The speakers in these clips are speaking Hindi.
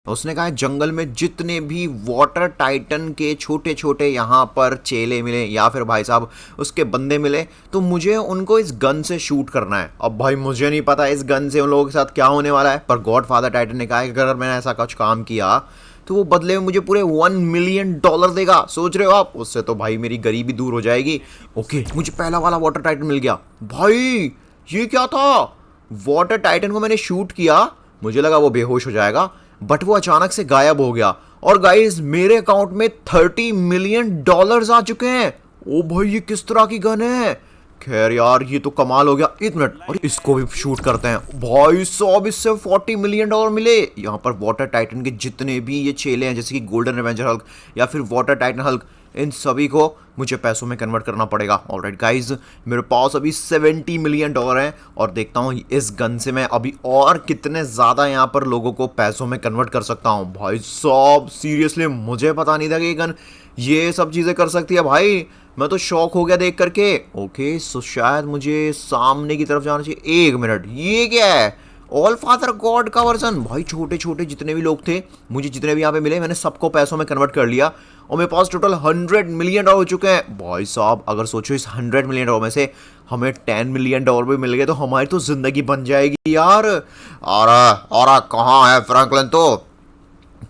उसने कहा जंगल में जितने भी वाटर टाइटन के छोटे छोटे यहाँ पर चेले मिले या फिर भाई साहब उसके बंदे मिले तो मुझे उनको इस गन से शूट करना है। अब भाई मुझे नहीं पता इस गन से उन लोगों के साथ क्या होने वाला है, पर गॉड फादर टाइटन ने कहा कि अगर मैंने ऐसा कुछ काम किया तो वो बदले में मुझे पूरे $1 मिलियन देगा। सोच रहे हो आप, उससे तो भाई मेरी गरीबी दूर हो जाएगी। ओके, मुझे पहला वाला वाटर टाइटन मिल गया। भाई ये क्या था? वाटर टाइटन को मैंने शूट किया, मुझे लगा वो बेहोश हो जाएगा, बट वो अचानक से गायब हो गया। और गाइस मेरे अकाउंट में $30 मिलियन आ चुके हैं। ओ भाई ये किस तरह की गन है? खैर यार ये तो कमाल हो गया। एक मिनट, और इसको भी शूट करते हैं। भाई साहब इससे $40 मिलियन मिले। यहाँ पर वाटर टाइटन के जितने भी ये चेले हैं जैसे कि गोल्डन रिवेंजर हल्क या फिर वाटर टाइटन हल्क, इन सभी को मुझे पैसों में कन्वर्ट करना पड़ेगा। ऑलराइट गाइज, मेरे पास अभी $70 मिलियन हैं और देखता हूँ इस गन से मैं अभी और कितने ज़्यादा यहाँ पर लोगों को पैसों में कन्वर्ट कर सकता हूँ। भाई साहब सीरियसली मुझे पता नहीं था कि ये गन ये सब चीज़ें कर सकती है। भाई मैं तो शॉक हो गया देख करके। ओके सो शायद मुझे सामने की तरफ जाना चाहिए। एक मिनट, ये क्या है? ऑल फादर गॉड का वर्जन। भाई छोटे छोटे जितने भी लोग थे, मुझे जितने भी यहाँ पे मिले, मैंने सबको पैसों में कन्वर्ट कर लिया और मेरे पास टोटल $100 मिलियन हो चुके हैं। भाई साहब अगर सोचो इस $100 मिलियन में से हमें $10 मिलियन भी मिल गए तो हमारी तो जिंदगी बन जाएगी यार। और कहाँ है फ्रैंकलिन? तो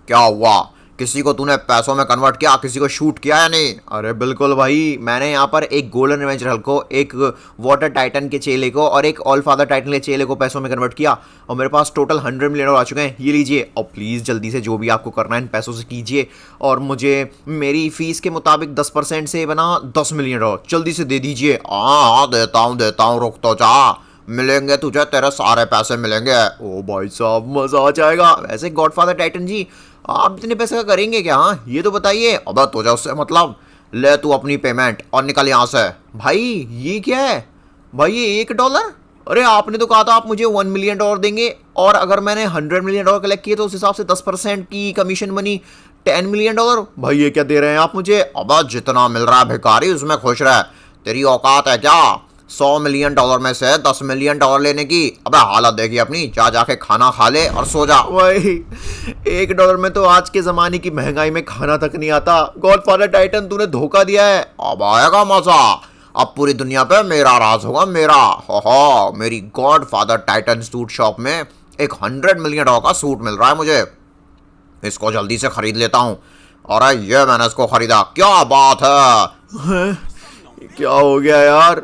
क्या हुआ? किसी को तूने पैसों में कन्वर्ट किया? किसी को शूट किया या नहीं? अरे बिल्कुल भाई, मैंने यहाँ पर एक गोल्डन रिवेंजर हल्क को, एक वाटर टाइटन के चेले को और एक ऑल फादर टाइटन के चेले को पैसों में कन्वर्ट किया और मेरे पास टोटल $100 मिलियन आ चुके हैं। ये लीजिए, और प्लीज़ जल्दी से जो भी आपको करना है इन पैसों से कीजिए और मुझे मेरी फीस के मुताबिक 10% से बना $10 मिलियन जल्दी से दे दीजिए। हाँ देता हूँ, रुक तो जा, मिलेंगे तुझे, तेरे सारे पैसे मिलेंगे। ओ भाई साहब मजा आ जाएगा। वैसे गॉडफादर टाइटन जी आप इतने पैसे का करेंगे क्या? हाँ ये तो बताइए। अब तुझे उससे मतलब, ले तू अपनी पेमेंट और निकल यहाँ से। भाई ये क्या है? भाई ये $1? अरे आपने तो कहा था आप मुझे $1 मिलियन देंगे और अगर मैंने $100 मिलियन कलेक्ट किए तो उस हिसाब से 10% की कमीशन बनी $10 मिलियन। भाई ये क्या दे रहे हैं आप मुझे? अब जितना मिल रहा है भिखारी उसमें खुश रह। तेरी औकात है क्या $100 मिलियन में से $10 मिलियन लेने की? अबे हालत देखी अपनी, जाके खाना खा ले और सो जा। वही $1 में तो आज के जमाने की महंगाई में खाना तक नहीं आता। गॉडफादर टाइटन तूने धोखा दिया है। अब आएगा मजा, अब पूरी दुनिया पे मेरा राज होगा, मेरा। हो मेरी गॉडफादर टाइटन सूट शॉप में एक $100 मिलियन का सूट मिल रहा है मुझे। इसको जल्दी से खरीद लेता हूँ। और ये मैंने इसको खरीदा, क्या बात है? क्या हो गया यार?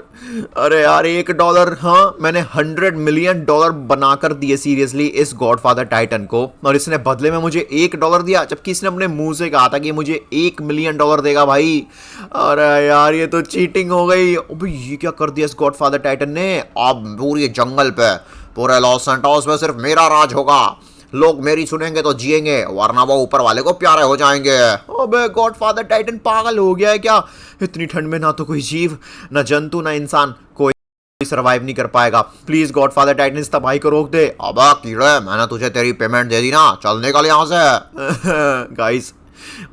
अरे यार $1, हाँ मैंने $100 मिलियन बनाकर दिए सीरियसली इस गॉडफादर टाइटन को और इसने बदले में मुझे $1 दिया, जबकि इसने अपने मुंह से कहा था कि मुझे $1 मिलियन देगा। भाई अरे यार ये तो चीटिंग हो गई। अबे ये क्या कर दिया इस गॉडफादर टाइटन ने? अब पूरे जंगल पे, पूरे लॉस सैंटोस में सिर्फ मेरा राज होगा। लोग मेरी सुनेंगे तो जिएंगे, वरना वो ऊपर वाले को प्यारे हो जाएंगे। अबे गॉडफादर टाइटन पागल हो गया है क्या? इतनी ठंड में ना तो कोई जीव, ना जंतु, ना इंसान, कोई सरवाइव नहीं कर पाएगा। प्लीज गॉडफादर टाइटन इस तबाही को रोक दे। अब कीड़े, मैंने तुझे तेरी पेमेंट दे दी ना, चल निकल यहाँ से। गाइस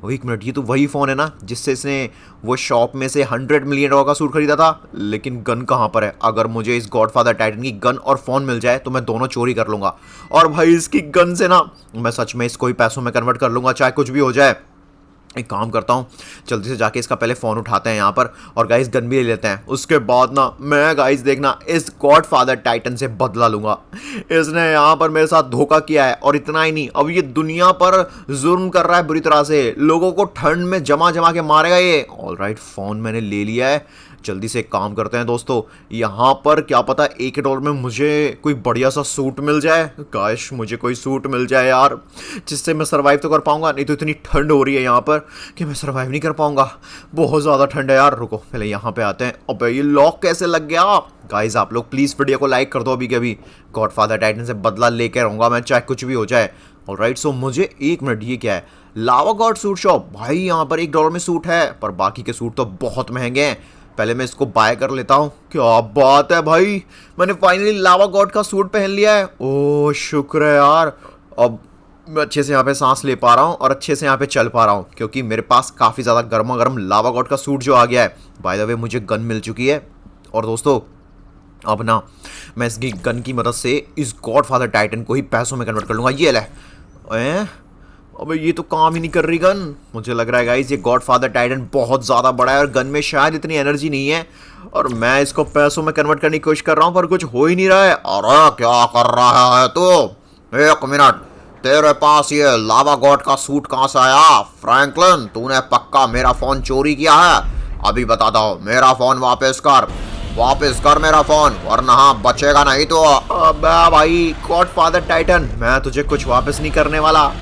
एक मिनट, ये तो वही फ़ोन है ना जिससे इसने वो शॉप में से $100 मिलियन का सूट खरीदा था। लेकिन गन कहाँ पर है? अगर मुझे इस गॉडफादर टाइटन की गन और फ़ोन मिल जाए तो मैं दोनों चोरी कर लूँगा और भाई इसकी गन से ना मैं सच में इसको ही पैसों में कन्वर्ट कर लूँगा, चाहे कुछ भी हो जाए। एक काम करता हूँ, जल्दी से जाके इसका पहले फ़ोन उठाते हैं यहाँ पर और गाइस गन भी ले लेते हैं। उसके बाद ना मैं गाइस देखना इस गॉडफादर टाइटन से बदला लूँगा। इसने यहाँ पर मेरे साथ धोखा किया है और इतना ही नहीं, अब ये दुनिया पर जुर्म कर रहा है बुरी तरह से। लोगों को ठंड में जमा जमा के मारेगा ये। ऑलराइट फ़ोन मैंने ले लिया है। जल्दी से एक काम करते हैं दोस्तों, यहाँ पर क्या पता $1 में मुझे कोई बढ़िया सा सूट मिल जाए। काश मुझे कोई सूट मिल जाए यार, जिससे मैं सर्वाइव तो कर पाऊंगा। नहीं तो इतनी ठंड हो रही है यहाँ पर कि मैं सर्वाइव नहीं कर पाऊंगा। बहुत ज़्यादा ठंड है यार। रुको पहले यहाँ पे आते हैं। अबे ये लॉक कैसे लग गया? गाइज आप लोग प्लीज़ वीडियो को लाइक कर दो अभी के अभी। गॉडफादर टाइटन से बदला लेके रहूँगा मैं, चाहे कुछ भी हो जाए। ऑलराइट सो मुझे एक मिनट, ये क्या है? लावा गॉड सूट शॉप। भाई यहाँ पर $1 में सूट है, पर बाकी के सूट तो बहुत महंगे हैं। पहले मैं इसको बाय कर लेता हूँ। क्या बात है भाई, मैंने फाइनली लावा गॉड का सूट पहन लिया है। ओह शुक्र है यार। अब मैं अच्छे से यहाँ पे सांस ले पा रहा हूँ और अच्छे से यहाँ पे चल पा रहा हूँ क्योंकि मेरे पास काफ़ी ज़्यादा गर्मा गर्म लावा गॉड का सूट जो आ गया है। बाय द वे मुझे गन मिल चुकी है और दोस्तों अब ना मैं इसकी गन की मदद से इस गॉडफादर टाइटन को ही पैसों में कन्वर्ट कर लूँगा। ये ले अबे ये तो काम ही नहीं कर रही गन। मुझे लग रहा है गाइस ये गॉडफादर टाइटन बहुत ज्यादा बड़ा है और गन में शायद इतनी एनर्जी नहीं है, और मैं इसको पैसों में कन्वर्ट करने की कोशिश कर रहा हूँ पर कुछ हो ही नहीं रहा है। अरे क्या कर रहा है तू? एक मिनट, तेरे पास ये लावा गॉड का सूट कहाँ से आया? फ्रैंकलिन, तूने पक्का मेरा फोन चोरी किया है? अभी बताता हूँ, मेरा फोन वापस कर मेरा फोन, वरना बचेगा नहीं तो। अबे भाई गॉडफादर टाइटन, मैं तुझे कुछ वापस नहीं करने वाला।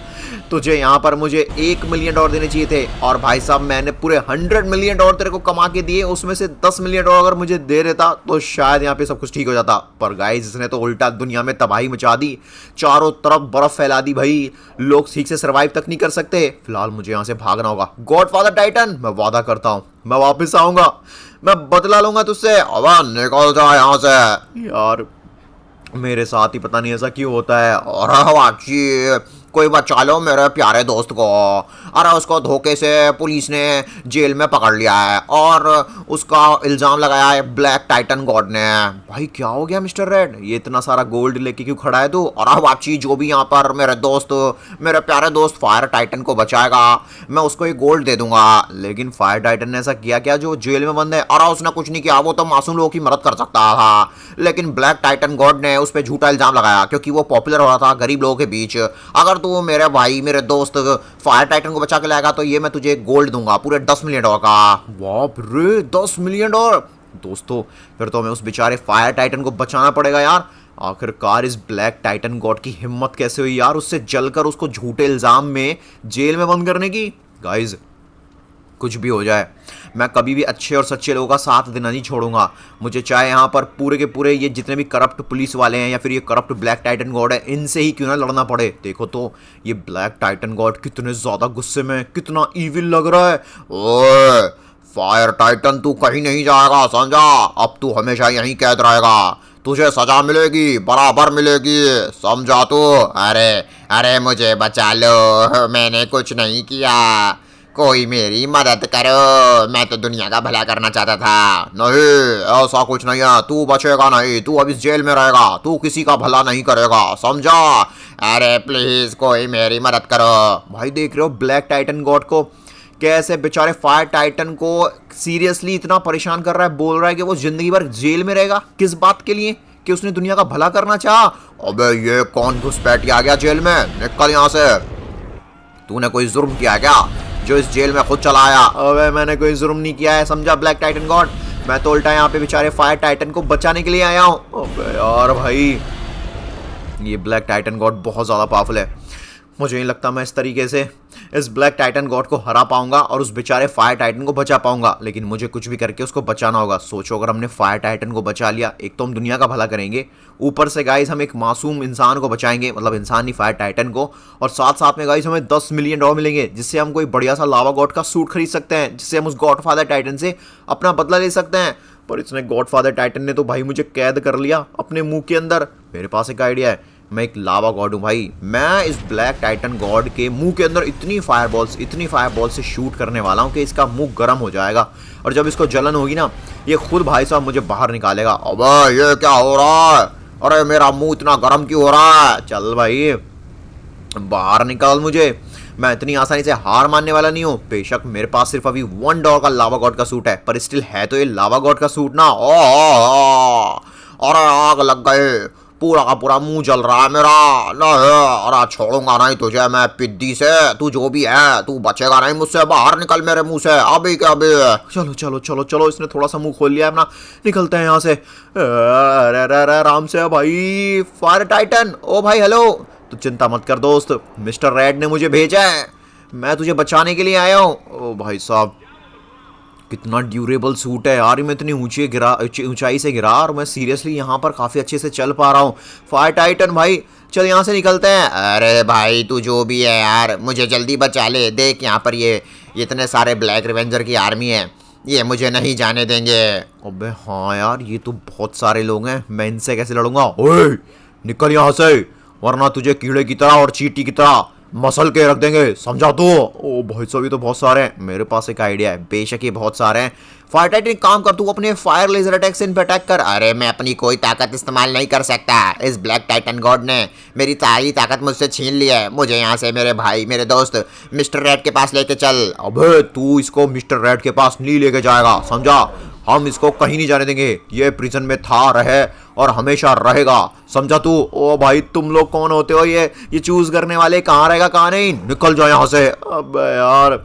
तुझे यहाँ पर मुझे $1 मिलियन देने चाहिए थे, और भाई साहब मैंने पूरे $100 मिलियन तेरे को कमा के दिए, उसमें से $10 मिलियन अगर मुझे दे देता तो शायद यहाँ पे सब कुछ ठीक हो जाता। पर गाइस इसने तो उल्टा दुनिया में तबाही मचा दी, चारों तरफ बर्फ फैला दी भाई, लोग ठीक से सर्वाइव तक नहीं कर सकते। फिलहाल मुझे यहाँ से भागना होगा। गॉडफादर टाइटन, मैं वादा करता हूँ मैं वापस आऊंगा, मैं बदला लूंगा तुझसे। अब निकल जा यहाँ से। यार मेरे साथ ही पता नहीं ऐसा क्यों होता है। और कोई बचा लो मेरे प्यारे दोस्त को। अरे उसको धोखे से पुलिस ने जेल में पकड़ लिया है और उसका इल्ज़ाम लगाया है ब्लैक टाइटन गॉड ने। भाई क्या हो गया मिस्टर रेड, ये इतना सारा गोल्ड लेके क्यों खड़ा है तू? और बाची जो भी यहाँ पर मेरे प्यारे दोस्त फायर टाइटन को बचाएगा, मैं उसको ये गोल्ड दे दूंगा। लेकिन फायर टाइटन ने ऐसा किया क्या जो जेल में बंद है? और उसने कुछ नहीं किया, वो तो मासूम लोगों की मदद कर सकता था। लेकिन ब्लैक टाइटन गॉड ने उस पर झूठा इल्ज़ाम लगाया क्योंकि वो पॉपुलर हो रहा था गरीब लोगों के बीच। अगर तू मेरे भाई मेरे दोस्त फायर टाइटन को बचा के लाएगा तो ये मैं तुझे गोल्ड दूंगा पूरे $10 मिलियन का। बाप रे, $10 मिलियन! दोस्तों फिर तो हमें उस बेचारे फायर टाइटन को बचाना पड़ेगा यार। आखिरकार इस ब्लैक टाइटन गॉड की हिम्मत कैसे हुई यार उससे जलकर उसको झूठे इल्जाम में जेल में बंद करने की। गाइज कुछ भी हो जाए मैं कभी भी अच्छे और सच्चे लोगों का साथ देना नहीं छोड़ूंगा। मुझे चाहे यहाँ पर पूरे के पूरे ये जितने भी करप्ट पुलिस वाले हैं या फिर ये करप्ट ब्लैक टाइटन गॉड है इनसे ही क्यों ना लड़ना पड़े। देखो तो ये ब्लैक टाइटन गॉड कितने ज्यादा गुस्से में, कितना इविल लग रहा है। ओए फायर टाइटन तू कहीं नहीं जाएगा समझा, अब तू हमेशा यहीं कैद रहेगा, तुझे सजा मिलेगी, बराबर मिलेगी, समझा तू? अरे मुझे बचा लो, मैंने कुछ नहीं किया, कोई मेरी मदद करो, मैं तो दुनिया का भला करना चाहता था। नहीं ऐसा कुछ नहीं है, तू बचेगा नहीं, तू अब इस जेल में रहेगा, तू किसी का भला नहीं करेगा समझा। अरे प्लीज कोई मेरी मदद करो। भाई देख रहे हो ब्लैक टाइटन गॉड को कैसे बेचारे फायर टाइटन को सीरियसली इतना परेशान कर रहा है, बोल रहा है कि वो जिंदगी भर जेल में रहेगा। किस बात के लिए? कि उसने दुनिया का भला करना चाहा। अबे ये कौन घुसपैठी आ गया जेल में, निकल यहाँ से। तूने कोई जुर्म किया क्या जो इस जेल में खुद चला आया? अबे मैंने कोई जुर्म नहीं किया है समझा ब्लैक टाइटन गॉड, मैं तो उल्टा यहाँ पे बेचारे फायर टाइटन को बचाने के लिए आया हूँ। अबे यार भाई ये ब्लैक टाइटन गॉड बहुत ज़्यादा पावरफुल है, मुझे नहीं लगता मैं इस तरीके से इस ब्लैक टाइटन गॉड को हरा पाऊंगा और उस बेचारे फायर टाइटन को बचा पाऊंगा। लेकिन मुझे कुछ भी करके उसको बचाना होगा। सोचो अगर हमने फायर टाइटन को बचा लिया, एक तो हम दुनिया का भला करेंगे, ऊपर से गाइस हम एक मासूम इंसान को बचाएंगे, मतलब इंसान नहीं फायर टाइटन को, और साथ साथ में गाइस हमें $10 मिलियन मिलेंगे जिससे हम कोई बढ़िया सा लावा गॉड का सूट खरीद सकते हैं, जिससे हम उस गॉड फादर टाइटन से अपना बदला ले सकते हैं। पर इसने गॉड फादर टाइटन ने तो भाई मुझे कैद कर लिया अपने मुंह के अंदर। मेरे पास एक आइडिया है, मैं एक लावा गॉड हूँ भाई, मैं इस ब्लैक टाइटन गॉड के मुंह के अंदर इतनी फायरबॉल से शूट करने वाला हूँ कि इसका मुंह गर्म हो जाएगा, और जब इसको जलन होगी ना ये खुद भाई साहब मुझे बाहर निकालेगा। अबे ये क्या हो रहा है? अरे मेरा मुंह इतना गर्म क्यों हो रहा है? चल भाई बाहर निकाल मुझे, मैं इतनी आसानी से हार मानने वाला नहीं हूँ। बेशक मेरे पास सिर्फ अभी $1 का लावा गॉड का सूट है, पर स्टिल है तो ये लावा गॉड का सूट ना। अरे आग लग गए, पूरा का पूरा मुंह जल रहा है मेरा। अरे छोड़ूंगा नहीं तुझे मैं पिद्दी से, तू जो भी है तू बचेगा नहीं मुझसे, बाहर निकल मेरे मुंह से अभी के अभी। चलो चलो चलो चलो, इसने थोड़ा सा मुंह खोल लिया अपना, निकलते हैं यहाँ से। अरे आराम से भाई फायर टाइटन। ओ भाई हेलो, तू चिंता मत कर दोस्त, मिस्टर रेड ने मुझे भेजा है, मैं तुझे बचाने के लिए आया हूँ। ओ भाई साहब कितना ड्यूरेबल सूट है यार, मैं इतनी ऊंचाई से गिरा और मैं सीरियसली यहाँ पर काफ़ी अच्छे से चल पा रहा हूँ। फायर टाइटन भाई चल यहाँ से निकलते हैं। अरे भाई तू जो भी है यार मुझे जल्दी बचा ले, देख यहाँ पर ये इतने सारे ब्लैक रिवेंजर की आर्मी है, ये मुझे नहीं जाने देंगे। अबे हाँ यार ये तो बहुत सारे लोग हैं, मैं इनसे कैसे लड़ूंगा? ओए निकल यहाँ से, वरना तुझे कीड़े की तरह और चींटी की तरह मसल के रख देंगे, समझा तू? ओ भाई साहब ये तो बहुत सारे हैं। मेरे पास एक आइडिया है, बेशक ये बहुत सारे हैं। फायर टाइटन एक काम कर, तू अपने फायर लेजर अटैक से इन पे अटैक कर। अरे मैं अपनी कोई ताकत इस्तेमाल नहीं कर सकता, इस ब्लैक टाइटन गॉड ने मेरी सारी ताकत मुझसे छीन ली है। मुझे यहाँ से मेरे भाई, मेरे दोस्त मिस्टर रेड के पास लेके चल। अबे तू इसको मिस्टर रेड के पास नहीं लेके जाएगा, समझा? हम इसको कहीं नहीं जाने देंगे, ये प्रिजन में था, रहे और हमेशा रहेगा, समझा तू? ओ भाई तुम लोग कौन होते हो ये चूज करने वाले? कहाँ रहेगा कहाँ नहीं? निकल जाओ यहाँ से। अबे यार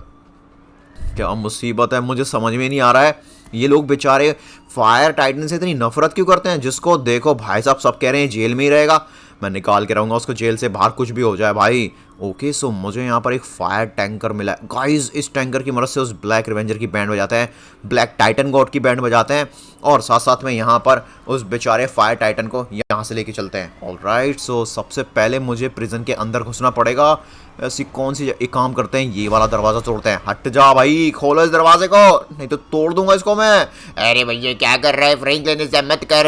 क्या मुसीबत है, मुझे समझ में नहीं आ रहा है ये लोग बेचारे फायर टाइटन से इतनी नफरत क्यों करते हैं। जिसको देखो भाई साहब सब कह रहे हैं जेल में ही रहेगा, मैं निकाल के रहूंगा उसको जेल से बाहर, कुछ भी हो जाए भाई। ओके सो मुझे यहाँ पर एक फायर टैंकर मिला है गाइस। इस टैंकर की मदद से उस ब्लैक रिवेंजर की बैंड बजाते हैं, ब्लैक टाइटन गॉड की बैंड बजाते हैं, और साथ साथ में यहाँ पर उस बेचारे फायर टाइटन को यहाँ से लेके चलते हैं। ऑलराइट सो सबसे पहले मुझे प्रिजन के अंदर घुसना पड़ेगा। ऐसी कौन सी एक काम करते हैं, ये वाला दरवाजा तोड़ते हैं। हट जा भाई, खोलो इस दरवाजे को, नहीं तो तोड़ दूंगा इसको मैं। अरे भैया क्या कर रहा है फ्रैंकलिन, इसे मत कर।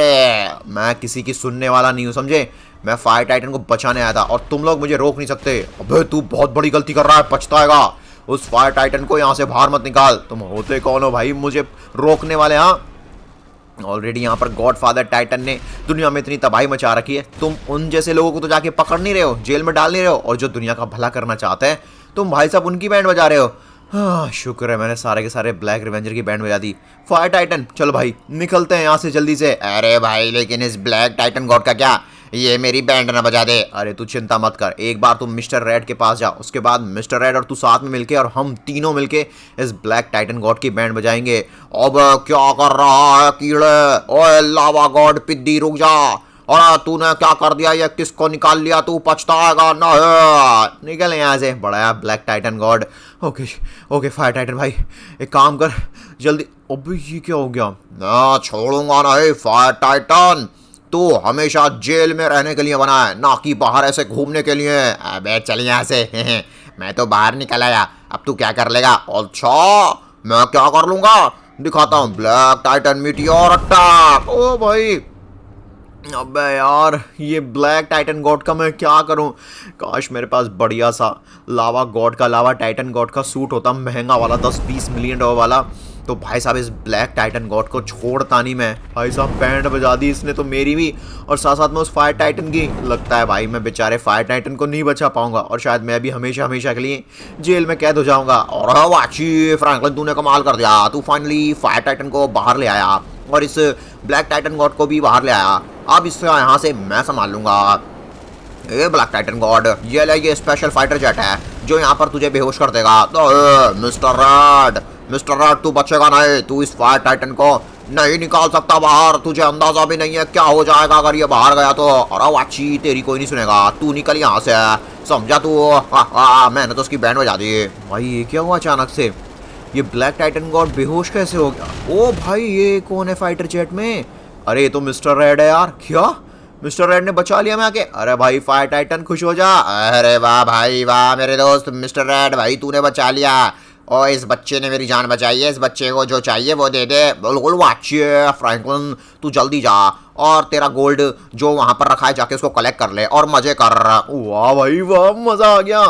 मैं किसी की सुनने वाला नहीं हूँ, समझे? मैं फायर टाइटन को बचाने आया था और तुम लोग मुझे रोक नहीं सकते। अबे तू बहुत बड़ी गलती कर रहा है, पछताएगा। उस फायर टाइटन को यहाँ से बाहर मत निकाल। तुम होते कौन हो भाई मुझे रोकने वाले? हाँ ऑलरेडी यहाँ पर गॉड फादर टाइटन ने दुनिया में इतनी तबाही मचा रखी है, तुम उन जैसे लोगों को तो जाके पकड़ नहीं रहे हो, जेल में डाल नहीं रहे हो, और जो दुनिया का भला करना चाहते हैं तुम भाई साहब उनकी बैंड बजा रहे हो। हाँ शुक्र है मैंने सारे के सारे ब्लैक रिवेंजर की बैंड बजा दी। फायर टाइटन चलो भाई निकलते हैं यहाँ से जल्दी से। अरे भाई लेकिन इस ब्लैक टाइटन गॉड का क्या, ये मेरी बैंड ना बजा दे। अरे तू चिंता मत कर, एक बार तुम मिस्टर रेड के पास जा, उसके बाद मिस्टर रेड और तू साथ में मिलके और हम तीनों मिलके इस ब्लैक टाइटन गॉड की बैंड बजाएंगे। अब क्या कर रहा है कीड़े? ओए लावा गॉड पिद्दी रुक जा। और तूने क्या कर दिया, ये किसको निकाल लिया? तू पछताएगा ना। निकल यहाँ से बड़ा black Titan God. Okay okay fire Titan भाई एक काम कर जल्दी। अबे ये क्या हो गया? ना छोड़ूंगा नहीं फायर टाइटन, तू हमेशा जेल में रहने के लिए बना है, ना कि बाहर ऐसे घूमने के लिए। अबे चल यहाँ से। मैं तो बाहर निकल आया, अब तू क्या कर लेगा? अच्छा मैं क्या कर लूंगा, दिखाता हूँ। Black titan meteor attack. ओ भाई अबे यार ये ब्लैक टाइटन गॉड का मैं क्या करूं? काश मेरे पास बढ़िया सा लावा गॉड का, लावा टाइटन गॉड का सूट होता, महंगा वाला, 10-20 मिलियन डॉलर वाला। तो भाई साहब इस ब्लैक टाइटन गॉड को छोड़ता नहीं मैं। भाई साहब बैंड बजा दी इसने तो मेरी भी, और साथ साथ में उस फायर टाइटन की। लगता है भाई मैं बेचारे फायर टाइटन को नहीं बचा पाऊंगा, और शायद मैं भी हमेशा हमेशा के लिए जेल में कैद हो जाऊंगा। और वाची फ्रैंकलिन तूने कमाल कर दिया, तू फाइनली फायर टाइटन को बाहर ले आया और इस ब्लैक टाइटन गॉड को भी बाहर ले आया। अब इससे यहाँ से मैं संभाल लूंगा। ये ब्लैक टाइटन गॉड, ये ले, ये स्पेशल फाइटर जेट है जो यहाँ पर तुझे बेहोश कर देगा। तो मिस्टर रेड तू बचेगा नहीं, तू इस फायर टाइटन को नहीं निकाल सकता बाहर। तुझे अंदाजा भी नहीं है क्या हो जाएगा अगर ये बाहर गया तो। अरे वाची तेरी कोई नहीं सुनेगा, तू निकल यहाँ से, समझा तू? मैंने तो उसकी बैंड बजा दी। भाई ये क्या हुआ अचानक से? ये ब्लैक टाइटन गॉड बेहोश कैसे हो गया? ओ भाई ये कौन है फाइटर जेट में? अरे ये तो मिस्टर रेड है यार। क्या मिस्टर रेड ने बचा लिया मैं आके? अरे भाई फायर टाइटन खुश हो जा। अरे वाह भाई वाह मेरे दोस्त मिस्टर रेड, भाई तूने बचा लिया। और इस बच्चे ने मेरी जान बचाई है, इस बच्चे को जो चाहिए वो दे दे। बिल्कुल वाचिए फ्रैंकलिन तू जल्दी जा और तेरा गोल्ड जो वहां पर रखा है जाके उसको कलेक्ट कर ले और मजे कर। वाह भाई वाह मजा आ गया।